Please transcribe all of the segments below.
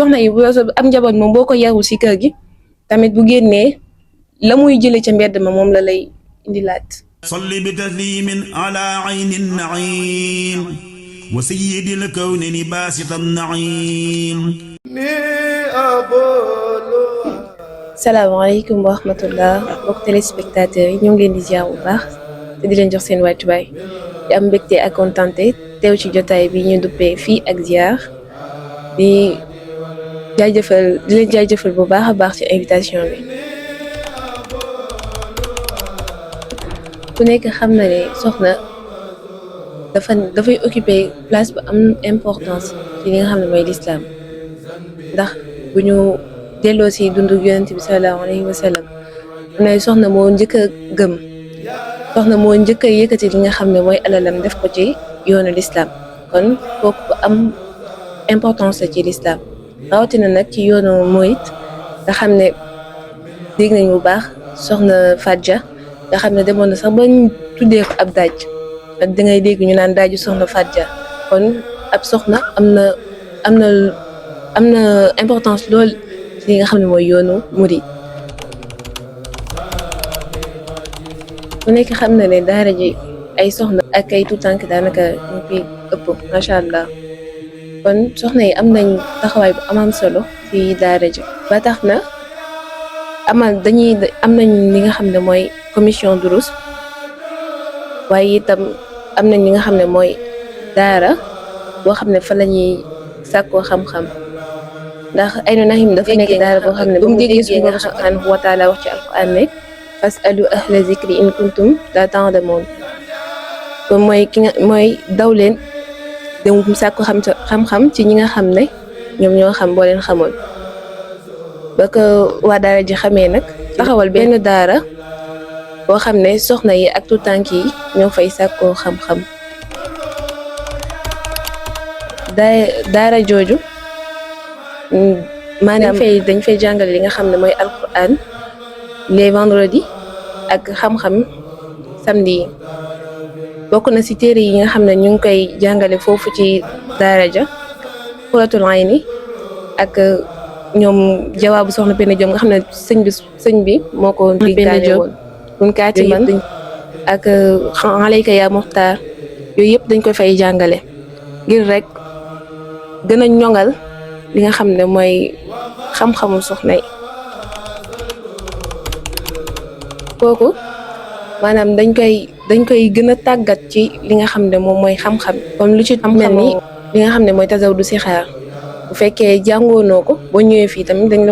soxna yi bu am njaboot moom boo ko yarul si kër gi tamit bu génnee la muy jëlee ca mbedd ma moom la lay indilaat. salli bi taslimin ala ayni naim wa sayyidil kawni basitan naim. salaamaaleykum wa rahmatullah mbokk téléspectateurs yi ñoo ngi leen di ziar bu baax te di leen jox seen wàccuwaay di am mbégte ak kontante teew ci jotaay bi ñu duppee fii ak ziar di leen jaajëfal bu baax a baax ci invitation bi. ku nekk xam na ne soxna dafay occuper place bu am importance ci li nga xam ne mooy lislaam ndax bu ñu delloo si dundu yonent bi sallallahu alayhi wa sallam ne soxna moo njëkk a gëm soxna moo njëkk a yëkkati li nga xam ne mooy alalam def ko ci yoonu lislaam kon kooku bu am importance la ci lislaam rawatina nag ci yoonu murit nga xam ne dégg nañ bu baax soxna Fadja nga xam ne demoon na sax ba ñu tuddee ko ab daaj ak da ngay dégg ñu naan daaju soxna Fadja kon ab soxna am na importance lool ci li nga xam ne mooy yoonu murid. ku nekk xam na ne daara ji ay soxna ak ay tuutànk daanaka ñu fi ëpp macha allah kon soxna yi am nañ taxawaay bu am solo ci daara ji ba tax na am nañ li nga xam ne mooy commission durus waaye itam am nañ li nga xam ne mooy daara boo xam ne fa la ñuy sàkkoo xam-xam ndax Aynu Nahim dafa nekk daara boo xam ne bu mu déggee suñu borom subhanahu wa taala wax ci alquran ne fasalu ahla zikri in kuntum la ta'lamun kon mooy daw leen dem sàkku xam-xam ci ñi nga xam ne ñoom ñoo xam boo leen xamoon ba ko waa daara ji xamee nag taxawal benn daara boo xam ne soxna yi ak tuutànk yi ñoo fay sàkkoo xam-xam daara jooju maanaam dañ fay jàngale li nga xam ne mooy alquran les vendredis ak xam-xam samedi yi bokk na ci téere yi nga xam ne ñu ngi koy jàngale foofu ci daara ja Qurratul Ayni ak ñoom jawaabu soxna Penda Diop nga xam ne sëñ bi moo ko diggaale woon mun kaati man ak alayka yaa muxtaar yooyu yëpp dañ ko fay jàngale ngir rek gën a ñoŋal li nga xam ne mooy xam-xamu soxna yi kooku maanaam dañ koy gën a tàggat ci li nga xam ne moom mooy xam-xam comme lu ci mel ni li nga xam ne mooy tasawudu si xaar bu fekkee jàngoonoo ko boo ñëwee fii tamit dañ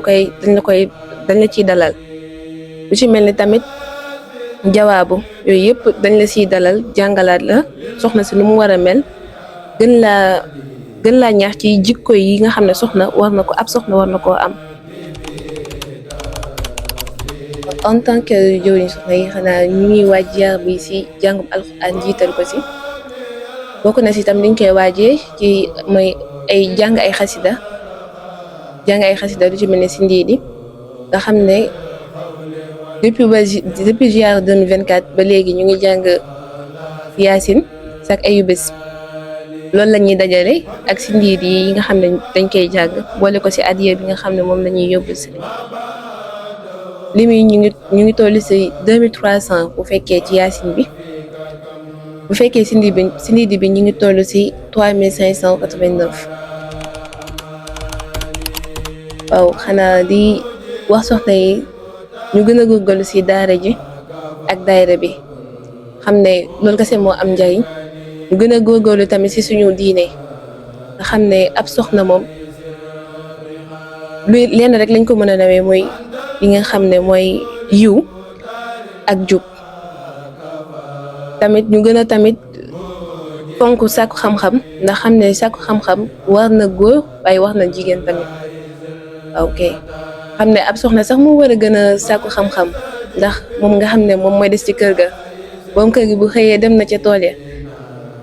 la ciy dalal lu ci mel ni tamit jawaabu yooyu yëpp dañ la ciy dalal jàngalaat la soxna si nu mu war a mel gën laa ñaax ci jikko yi nga xam ne soxna war na koo am en tant que jëwriñ soxna yi xanaa ñu ngi waaj jaar bi ci jàngum alxuraan jiital ko ci bokk na ci tam liñ koy waajee ci mooy jàng ay xasida lu ci mel ne ci ndiidi nga xam ne depuis juillet 2024 ba léegi ñu ngi jàng yaasin chaque ayu bés loolu la ñuy dajale ak ci ndiid yi nga xam ne dañ koy jàng boole ko ci adiya bi nga xam ne moom la ñuy yóbbu ci limi ñu ngi toll ci 2300 bu fekkee ci yaasin bi bu fekkee ci ndiidi bi ñu ngi toll ci 3589 waaw xanaa di wax soxna yi ñu gën a góorgóorlu ci daara ji ak daayira bi xam ne loolu kese moo am njariñ ñu gën a góorgóorlu tamit ci suñu diine nga xam ne ab soxna moom lenn rek lañ ko mën a nawee mooy li nga xam ne mooy yiw ak jub tamit ñu gën a tamit fonk sàkku xam-xam ndax xam ne sàkku xam-xam war na góor waaye war na jigéen tamit ok xam ne ab soxna sax mu war a gën a sàkku xam-xam ndax moom nga xam ne moom mooy des ci kër ga boom kër gi bu xëyee dem na ca tool ya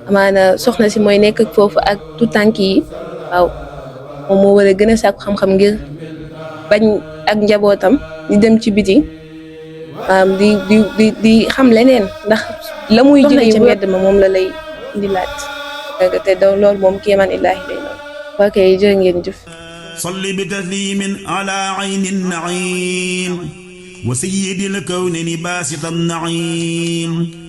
amaana soxna si mooy nekk foofu ak tuutànk yi waaw moom moo war a gën a sàkku xam-xam ngir bañ ak njabootam di dem ci biti di xam leneen ndax la muy jëlee ci mbedd ma moom la lay indilaat te loolu moom kéemaan illaahi lay noonu waa kay jërë ngeen jëf صل بتسليم على عين النعيم وسيد الكون باسط النعيم